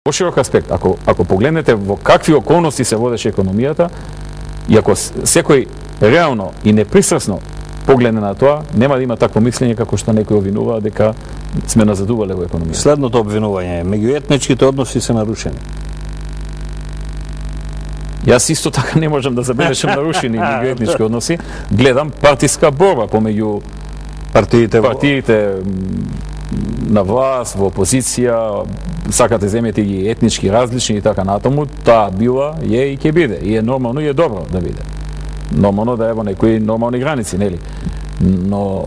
Поширок аспект, ако погледнете во какви околности се водеше економијата и ако секој реално и непристрасно погледне на тоа, нема да има такво мислење како што некои обвинуваат дека сме назадувале во економијата. Следното обвинување е меѓуетничките односи се нарушени. Јас исто така не можам да забележам нарушени меѓуетнички односи. Гледам партиска борба помеѓу партиите на власт, во опозиција, сакате земете ги етнички различни и така натаму, таа била, е и ќе биде. И е нормално и е добро да биде. Нормално да е во некои нормални граници, нели? Но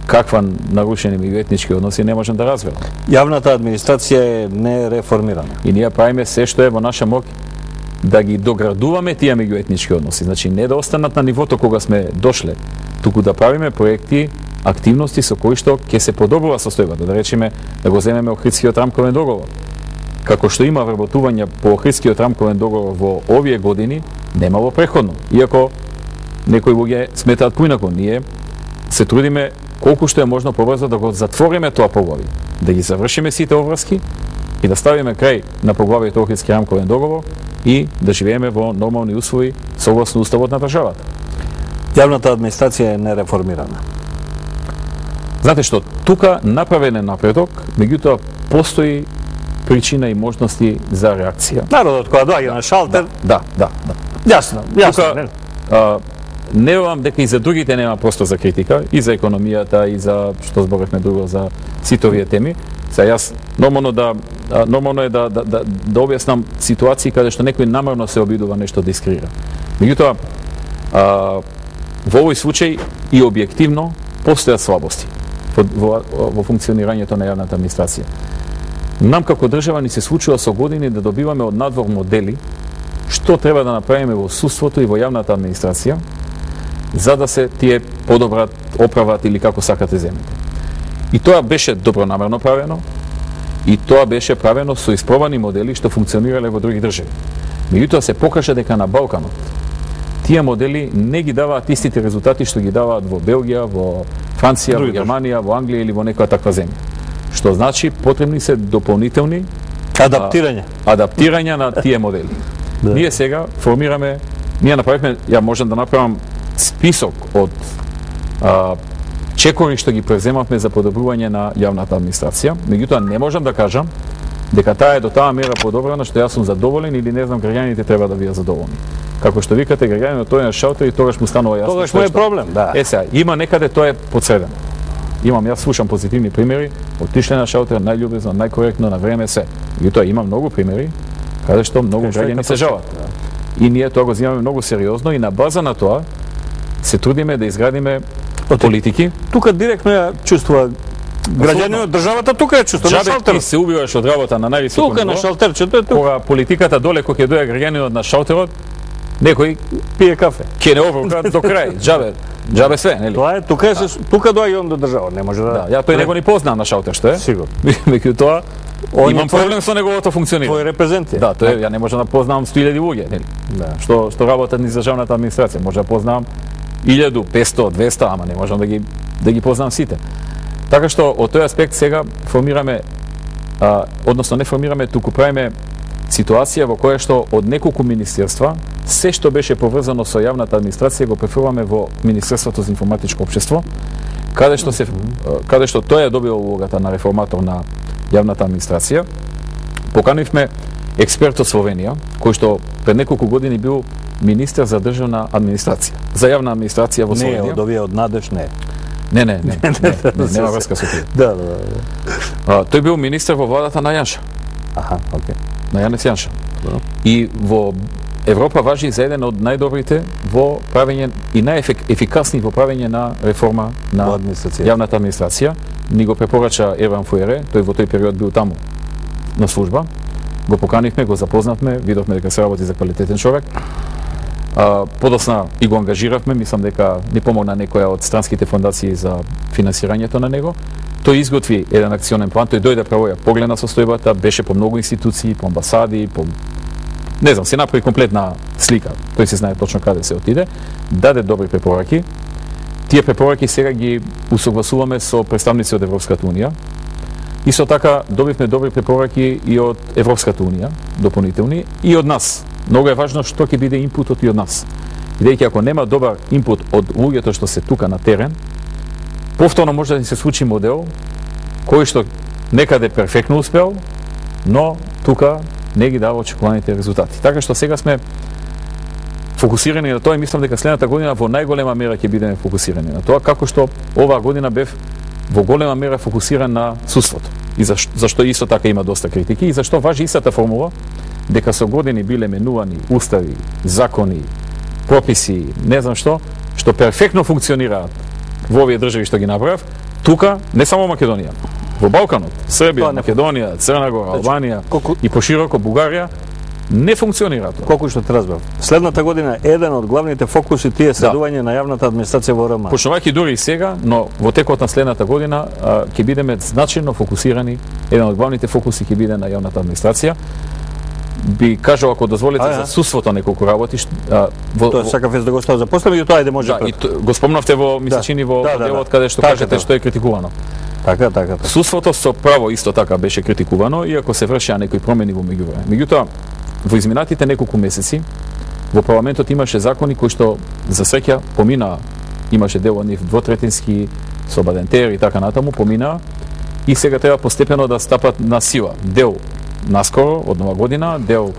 каква нарушени меѓуетнички односи не можам да разберам. Јавната администрација е нереформирана. И ние правиме се што е во наша моќ да ги доградуваме тие меѓуетнички односи. Значи не да останат на нивото кога сме дошле, туку да правиме проекти, активности со кои што ќе се подобрува состојбата, да речеме да го земеме Охридскиот рамковен договор. Како што има вработување по Охридскиот рамковен договор во овие години, немало претходно. Иако некои луѓе сметаат поинаку, ние се трудиме колку што е можно побрзо да го затвориме тоа поглавје, да ги завршиме сите обврски и да ставиме крај на поглавјето Охридски рамковен договор и да живееме во нормални услови согласно уставот на државата. Јавната администрација е нереформирана. Знаете што, тука направен е напредок, меѓутоа постои причина и можности за реакција. Народот која доаѓа на шалтер. Да. Јасно. Тука, не верувам дека и за другите нема простор за критика, и за економијата, и за што зборевме друго за сите овие теми. Сега јас нормално е да објаснам ситуации каде што некој намерно се обидува нешто да искрира. Меѓутоа, во овој случај и објективно постојат слабости во функционирањето на јавната администрација. Нам како држава ни се случува со години да добиваме од надвор модели што треба да направиме во судството и во јавната администрација за да се тие подобрат, оправат или како сакате земете. И тоа беше добронамерно правено и тоа беше правено со испробани модели што функционирале во други држави. Меѓутоа се покажа дека на Балканот тие модели не ги даваат истите резултати што ги даваат во Белгија, во Франција, во Германија, во Англија или во некоја таква земја. Што значи потребни се дополнителни адаптирања на тие модели. Да. Ние сега направивме, ја можам да направам список од чекори што ги преземавме за подобрување на јавната администрација. Меѓутоа не можам да кажам дека таа е до таа мера подобрена што јас сум задоволен или не знам граѓаните треба да бидат задоволни. Како што викате, граѓанинот тој на шалтер и тогаш му станува јасно. Тогаш му е проблем, да. Сега, има некаде тоа е подсредено. Јас слушам позитивни примери, отишле на шалтер најљубезно, најкоректно, на време се. Меѓутоа има многу примери каде што многу граѓани се жалат. И ние тоа го земаме многу сериозно и на база на тоа се трудиме да изградиме политики. Тука директно ја чувствува граѓанинот, државата тука ја чувствува на шалтерот. Ти се убиваш од работа на највисоко ниво. Тука на шалтерчето е тука. Кога политиката доле кога ќе дојде граѓанинот на шалтерот, некој пие кафе. Ќе не обрука до крај. Џабе све, нели? Тоа е тука доаѓа он до држава, не може да. Ја тој него ни познам на шалтер, што е? Сигурно. Меѓутоа имам проблем со неговото функционирање. Тој репрезентира. Да, тој ја не можам да познавам 100.000 луѓе, нели? Да. Што работат низ државната администрација, може да познавам 1000, 500, 200, ама не можам да ги познавам сите. Така што од тој аспект сега формираме односно не формираме, туку правиме ситуација во која што од неколку министерства се што беше поврзано со јавната администрација го префрламе во Министерството за информатичко општество, каде што тој е добил улогата на реформатор на јавната администрација. Поканивме експерт од Словенија, кој што пред неколку години бил министер за државна администрација, за јавна администрација во Словенија. Не, од овие од Надеж не. Не, нема врска со тоа. Да. Тој бил министер во владата на Јанша. Аха, окей. На Јанец Јанша. И во Европа важи за еден од најдобрите во правење и најефикасни во правење на реформа на јавната администрација. Ни го препорача Ерван Фуере, тој во тој период бил таму на служба. Го поканивме, го запознавме, видовме дека се работи за квалитетен човек. Подосна и го ангажиравме, мислам дека ни помогна некоја од странските фондации за финансирањето на него. Тој изготви еден акционен план, тој дојде право ја погледна состојбата, беше по многу институции, по амбасади, не знам, се направи комплетна слика. Тој се знае точно каде се отиде, даде добри препораки. Тие препораки сега ги усогласуваме со представници од Европската унија. Исто така добивме добри препораки и од Европската унија, дополнителни, и од нас. Многу е важно што ќе биде инпутот и од нас. Бидејќи ако нема добар инпут од луѓето што се тука на терен, повторно може да ни се случи модел кој што некаде перфектно успеал, но тука не ги дава очекуваните резултати. Така што сега сме фокусирани на тоа и мислам дека следната година во најголема мера ќе бидеме фокусирани на тоа, како што оваа година бев во голема мера фокусиран на судството. И зашто исто така има доста критики и зашто важи истата формула дека со години биле менувани устави, закони, прописи, не знам што перфектно функционираат во овие држави што ги направив, тука не само Македонија, во Балканот, Србија, Македонија, Црна Гора, Албанија и пошироко Бугарија не функционира тоа. Колку што те разбрав. Следната година еден од главните фокуси тие следување на јавната администрација во РМ. Почнувајќи дури и сега, но во текот на следната година ќе бидеме значајно фокусирани, еден од главните фокуси ќе биде на јавната администрација. Би кажал, ако дозволите, за судството неколку работи. Тоа сакав да го ставам за после, меѓутоа ајде може. Да, и го спомнавте во мислечини во делот каде што кажете што е критикувано. Така. Судството со право исто така беше критикувано, иако се вршеа некои промени во меѓувреме. Меѓутоа, во изминатите неколку месеци во парламентот имаше закони кои што за среќа поминаа, имаше дел од нив двотретински со Бадентер и така натаму, поминаа и сега треба постепено да стапат на сила. Дел наскоро, од нова година, дел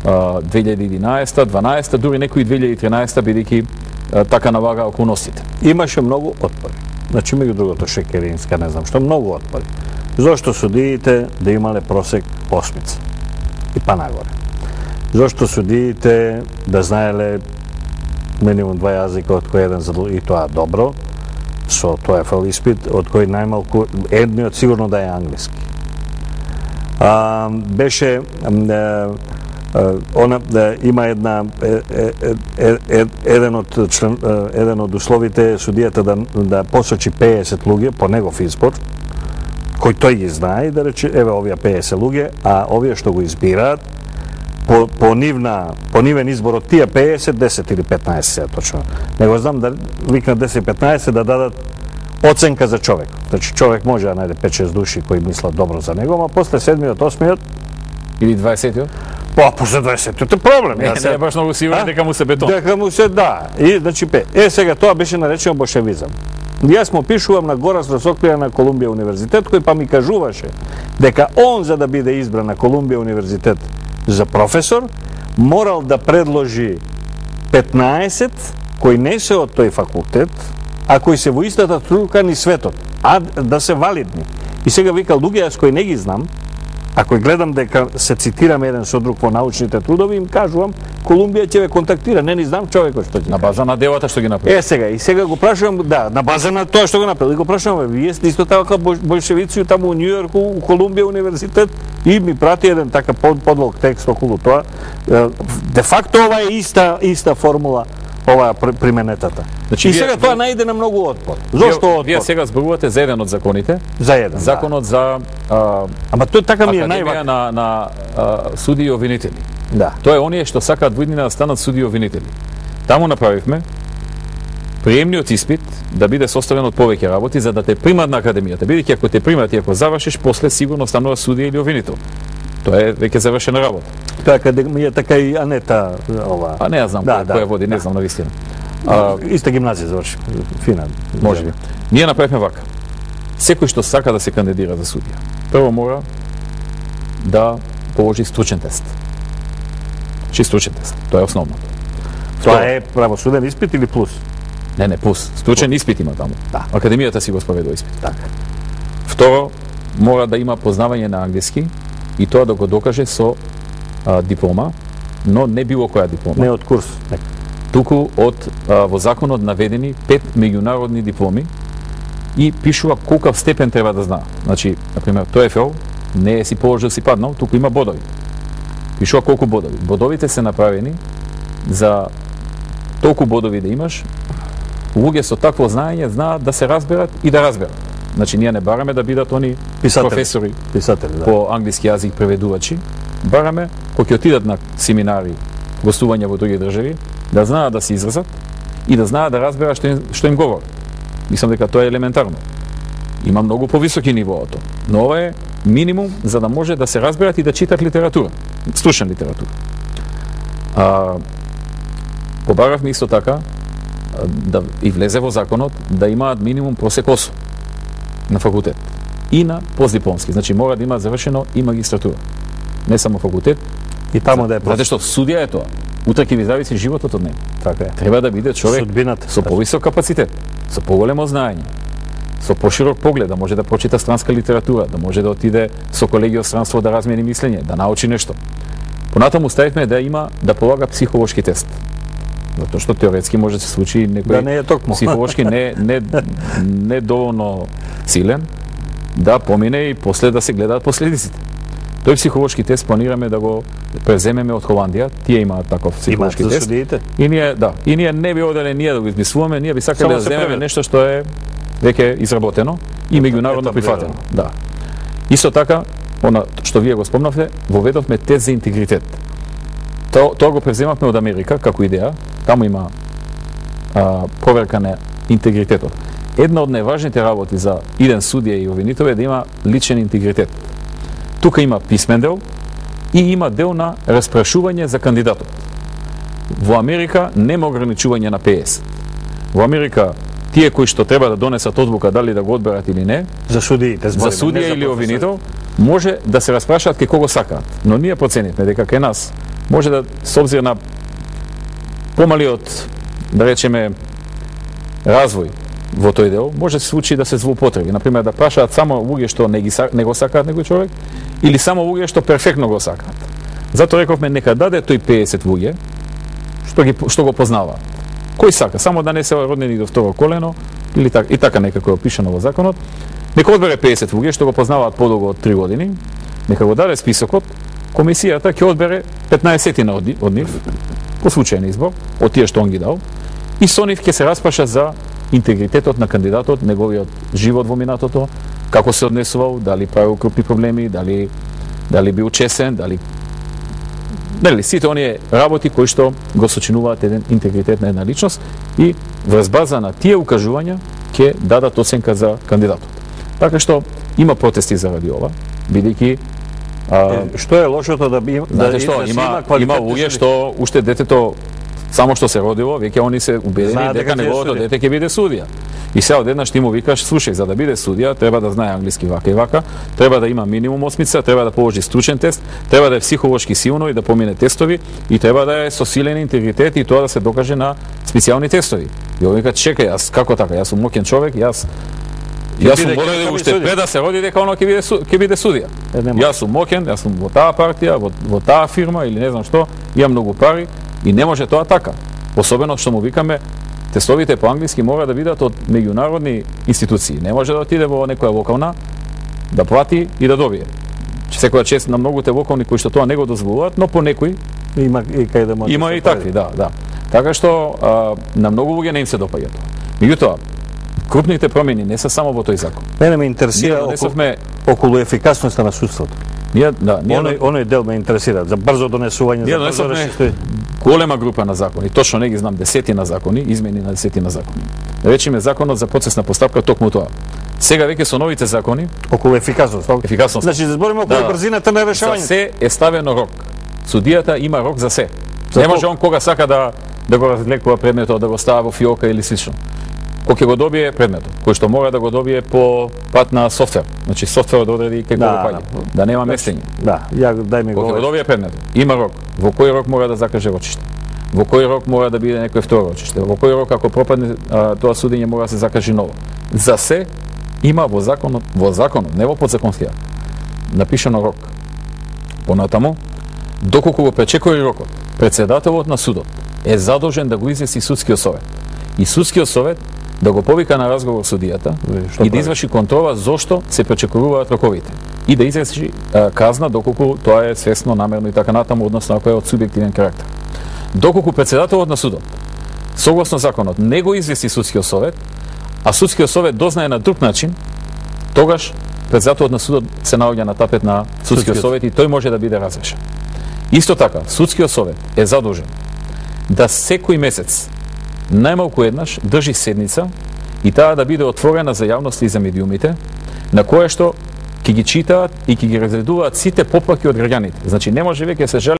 2011, 12, дури некои 2013, бидејќи така налага околностите. Имаше многу отпори. Значи, меѓу другото, Шекеринска, не знам што, многу отпори. Зошто судиите да имале просек 8 и па нагоре. Зошто судиите да знаеле минимум 2 јазика, од кој еден и тоа добро, со TOEFL испит, од кој најмалку едниот сигурно да е англиски. Беше има еден од условите судијата да посочи 50 луѓе по негов избор, кој тој ги знае и да рече еве овие 50 луѓе, а овие што го избираат по нивен избор од тие 50, 10 или 15 точно. Не го знам да викнат 10-15 да дадат оценка за човек. Значи човек може да најде 5-6 души кои мислат добро за него, ама после 7-миот, 8-миот или 20-тиот? Па, после 20-тиот е проблем. Не е баш многу сигурен дека му се бетон. Дека му се, да. И, значи, сега тоа беше наречено бошевизам. Јас му пишувам на Горас Расокпија на Колумбија универзитет, кој па ми кажуваше дека он за да биде избран на Колумбија универзитет за професор, морал да предложи 15 кои не се од тој факултет, а кои се во истата струка ни светот, а да се валидни. И сега викал луѓе, јас кои не ги знам, а кој гледам дека се цитирам еден со друг во научните трудови, им кажувам, Колумбија ќе ве контактира, не ни знам човекот што ќе. На база на делата што ги направи. Сега го прашувам, да, на база на тоа што го направи, го прашувам, вие сте исто така большевици таму у Њујорк, у Колумбија универзитет, и ми прати еден така подлог текст околу тоа. Де факто ова е иста формула, ова применетата. Значи, и сега тоа најде на многу отпор. Зошто отпор? Вие сега зборувате за еден од законите. За еден, законот за ама тој така ми е Академија на судии и обвинители. Да. Тоа е оние што сакаат во иднина да станат судии и обвинители. Таму направивме приемниот испит да биде составен од повеќе работи за да те примат на академијата. Бидејќи ако те примат и ако завршиш, после сигурно станува судија или обвинител. Тоа е веќе завршена работа. Тоа академија така и Анета ова. А не ја знам која води, не знам навистина. Иста гимназија заврши, фина. Можеби. Ние направивме вака. Секој што сака да се кандидира за судија, прво мора да положи стручен тест. Стручен тест. Тоа е основното. Тоа е правосуден испит или плюс? Не, плюс. Стручен испит има таму. Да. Академијата си го спроведува испит. Така. Второ, мора да има познавање на англиски и тоа да го докаже со диплома, но не било која диплома. Не од курс. Туку од во законот наведени 5 меѓународни дипломи и пишува колкав степен треба да знае. Значи, например, TOEFL не е си положил си паднал, туку има бодови. Пишува колку бодови. Бодовите се направени за толку бодови да имаш, луѓе со такво знаење знаат да се разберат и да разберат. Значи, ние не бараме да бидат они професори да. По англиски јазик, преведувачи. Бараме, кои ќе отидат на семинари, гостувања во други држави, да знаат да се изразат и да знаат да разберат што им говорат. Мислам дека тоа е елементарно. Има многу повисоки нивоото, но ова е минимум за да може да се разберат и да читат литература, стручна литература. Побаравме исто така да и влезе во законот да имаат минимум просек 8 на факултет и на постдипломски. Значи мора да има завршено и магистратура. Не само факултет. И тамо да е Затоа што судија е тоа. Утре ќе ви зависи животот од него. Така е. Треба да биде човек Судбината. со повисок капацитет, со поголемо знаење, со поширок поглед, да може да прочита странска литература, да може да отиде со колеги од странство да размени мислење, да научи нешто. Понатаму ставивме да има да полага психолошки тест. Затоа што теоретски може да се случи некој Да не е токму. психолошки не доволно силен да помине и после да се гледаат последиците. Тој психолошки тест планираме да го преземеме од Холандија. Тие имаат таков психолошки Имаат за тест. судиите. И ние не би оделе ние да го измислуваме, ние би сакале Само да се земеме превед. нешто што е веќе изработено и меѓународно етаблирано. прифатено. Да. Исто така, она што вие го спомнавте, воведовме тест за интегритет. Тоа го преземавме од Америка како идеја. Таму има проверка на интегритетот. Една од најважните работи за иден судија и обвинител е да има личен интегритет. Тука има писмен дел и има дел на распрашување за кандидатот. Во Америка нема ограничување на 50. Во Америка тие кои што треба да донесат одлука дали да го одберат или не, За судиите, за збориме, не судија или професори. обвинител, може да се распрашаат кај кого сакаат. Но ние проценивме дека кај нас може да, со обзир на помалиот, да речеме, развој во тој дел, може да се случи да се злоупотреби. Например, да прашаат само луѓе што не го сакаат некој човек, или само луѓе што перфектно го сакаат. Затоа рековме нека даде тој 50 луѓе што го познаваат. Кој сака, само да не се роднени до второ колено, или и така некако е опишано во законот, нека одбере 50 луѓе што го познаваат подолго од 3 години, нека го даде списокот, комисијата ќе одбере 15 од нив, по случајен избор, од тие што он ги дал, и со нив ќе се распраша за интегритетот на кандидатот, неговиот живот во минатото, како се однесувал, дали правил крупни проблеми, дали бил чесен, дали сите оние работи кои што го сочинуваат еден интегритет на една личност и врз база на тие укажувања ќе дадат оценка за кандидатот. Така што има протести заради ова, бидејќи Што е лошото да би знаете што, има луѓе што уште детето само што се родило, веќе они се убедени Знаат дека дека ќе е неговото судија. дете ќе биде судија. И сега одеднаш ти му викаш, слушај, за да биде судија, треба да знае англиски вака и вака, треба да има минимум 8, треба да положи стручен тест, треба да е психолошки силно и да помине тестови и треба да е со силен интегритет и тоа да се докаже на специјални тестови. И он вика, чекај, јас како така, јас сум мокен човек, јас сум биде роден ќе уште судија. пред да се роди дека оно ќе биде судија. нема. Јас сум мокен, јас сум во таа партија, во таа фирма или не знам што, имам многу пари и не може тоа така. Особено што му викаме, тестовите по англиски мора да бидат од меѓународни институции. Не може да отиде во некоја локална, да плати и да добие. Секоја чест на многуте локални кои што тоа не го дозволуваат, но по некои Има и кај да може. има и такви, да. Така што на многу луѓе не им се допаѓа тоа. Меѓутоа, крупните промени не се само во тој закон. Мене ме интересира Ние донесовме околу ефикасноста на судството. ние Оној дел ме интересира за брзо донесување, Ние за брзо донесовме решение. голема група на закони, точно не ги знам, десетина закони, измени на десетина закони. Речиме законот за процесна постапка токму тоа. Сега веќе со новите закони, Околу ефикасност. ефикасност. Значи, да збориме околу брзината на За решавањето. се е ставено рок. Судијата има рок за се. За Не може колку? он кога сака да го развлекува предметот, да го става во фиока или слично. Кој ќе го добие предметот, кој што мора да го добие по пат на софтвер. Значи софтверот да одреди кај кого паѓа, да нема местење. Да, дај ми Кој ќе го го. добие предметот, има рок. Во кој рок мора да закаже рочиште? Во кој рок мора да биде некој второ рочиште? Во кој рок ако пропадне тоа судење мора да се закаже ново? За се има во законот, не во подзаконски акт, напишано рок. Понатаму, доколку го пречекори рокот, председателот на судот е задолжен да го извести судскиот совет. И судскиот совет да го повика на разговор судијата Што и да прави? изврши контрола зошто се пречекоруваат роковите. И да изречи казна доколку тоа е свесно, намерно и така натаму, односно ако е од субјективен карактер. Доколку председателот на судот, согласно законот, не го извести судскиот совет, а судскиот совет дознае на друг начин, тогаш председателот на судот се наоѓа на тапет на судскиот совет и тој може да биде разрешен. Исто така, судскиот совет е задолжен да секој месец најмалку еднаш држи седница и таа да биде отворена за јавност и за медиумите, на која што ќе ги читаат и ќе ги разредуваат сите поплаки од граѓаните. Значи не може веќе се жали